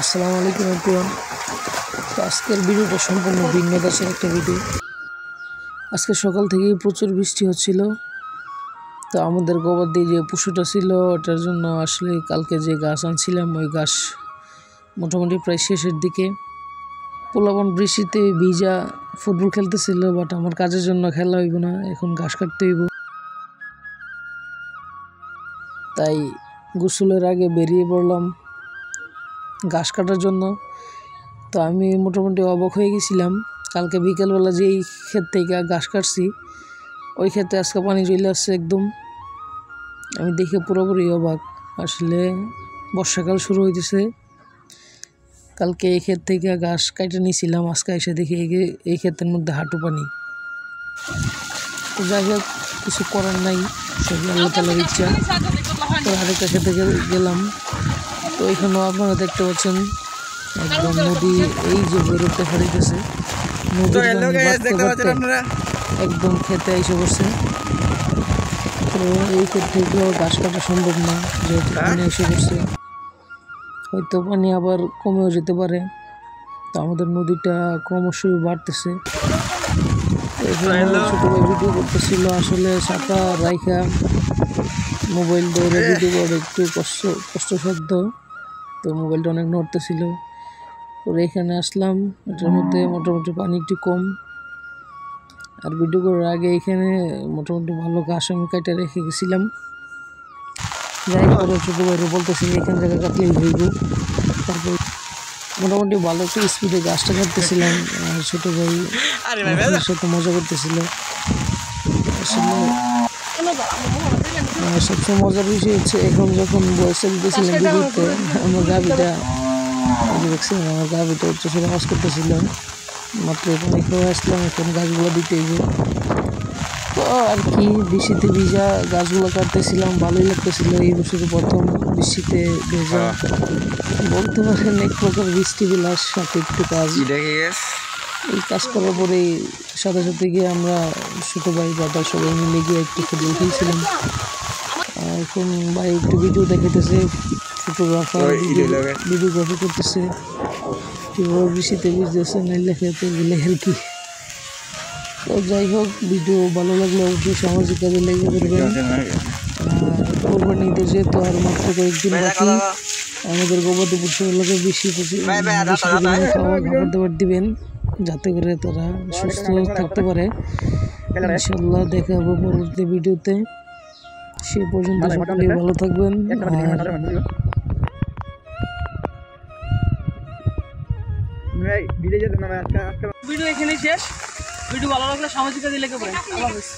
আসসালামু আলাইকুম এভরিওয়ান। তো আজকের ভিডিওটা সম্পূর্ণ ভিন্ন দেশের একটা ভিডিও। আজকে সকাল থেকেই প্রচুর বৃষ্টি হচ্ছিল। তো আমাদের গবাদি যে পশুটা ছিল ওটার জন্য আসলে কালকে যে ঘাস আনছিলাম ওই ঘাস মোটামুটি প্রায় শেষের দিকে। পোলাপান বৃষ্টিতে ভিজা ফুটবল খেলতেছিল, বাট আমার কাজের জন্য খেলা হইব না, এখন ঘাস কাটতে হইব। তাই গোসলের আগে বেরিয়ে পড়লাম ঘাস কাটার জন্য। তো আমি মোটামুটি অবাক হয়ে গেছিলাম, কালকে বিকেলবেলা যেই ক্ষেত থেকে ঘাস কাটছি ওই ক্ষেতে আজকে পানি চলে আসছে একদম। আমি দেখে পুরোপুরি অবাক। আসলে বর্ষাকাল শুরু হইতেছে। কালকে এই ক্ষেত থেকে ঘাস কাটে নিয়েছিলাম, আজকে এসে দেখি এই ক্ষেতের মধ্যে হাঁটু পানি। তো যাই হোক, কিছু করার নাই, সবই আল্লাহ তাআলার ইচ্ছা। তো আরেকটা ক্ষেতে গেলাম। তো এখানেও আপনারা দেখতে পাচ্ছেন একদম নদী এই যে বেরোতে হারিয়েছে, একদম খেতে এসে পড়ছে। তো এই ক্ষেত থেকেও ঘাস কাটা সম্ভব না, যেহেতু পানি এসে পড়ছে। হয়তো পানি আবার কমেও যেতে পারে। তো আমাদের নদীটা ক্রমশই বাড়তেছে। ছোটো ভাই ভিডিও করতেছিল, আসলে শাখা রাইখা মোবাইল ধরে ভিডিও করে একটু কষ্টসাধ্য। তো মোবাইলটা অনেক নড়তেছিল। পরে এখানে আসলাম, এটার মধ্যে মোটামুটি পানি একটু কম। আর ভিডিও করার আগে এখানে মোটামুটি ভালো ঘাস আমি কাটে রেখে গেছিলাম। যাই করে ছোটো ভাইরে বলতেছি এখান থেকে কাটলেই হইব। তারপর মোটামুটি ভালো একটু স্পিডে গাছটা কাটতেছিলাম। আর ছোটো ভাই সাথে মজা করতেছিল। আসলে সবচেয়ে মজার বিষয় হচ্ছে, এখন যখন বয়সে দিতেছিলাম ভিডিওতে আমার গাভিটা দেখছিলাম, আমার গাভিটা হচ্ছে সে আওয়াজ করতেছিল। মাত্র পানি খেয়ে আসলাম, এখন গাছগুলো দিতে হইব। তো আর কি, বৃষ্টিতে ভিজা গাছগুলো কাটতেছিলাম, ভালোই লাগতেছিল। এই বছরের প্রথম বৃষ্টিতে ভেজা বলতে পারেন এক প্রকার বৃষ্টি বিলাস, সাথে একটু কাজ। এই কাজ করার পরেই সাথে সাথে গিয়ে আমরা ছোটো ভাই দাদা সবাই মিলে গিয়ে একটু ফুটবল খেলছিলাম। এখন ভাই একটু ভিডিও দেখাইতেছে, ফটোগ্রাফার ভিডিওগ্রাফি করতেছে, কীভাবে বৃষ্টিতে ভিজতেছে নাইলে খেতে গেলে আর কি। তো যাই হোক, ভিডিও ভালো লাগলে অবশ্যই সামাজিক কাজে লেগে পড়বেন। কোরবানিতে যেহেতু আর মাত্র কয়েকদিন বাকি, আমাদের গবাদি পশুগুলোকে বেশি পরিমাণে খাবার দাবার দিবেন, যাতে করে তারা সুস্থ থাকতে পারে। ইনশাল্লাহ দেখা হবে পরবর্তী ভিডিওতে। সে পর্যন্ত সকলেই ভালো থাকবেন। আর ভিডিও এখানেই শেষ। ভিডিও ভালো লাগলে সামাজিক কাজে লেগে পড়েন। আল্লাহ হাফেজ।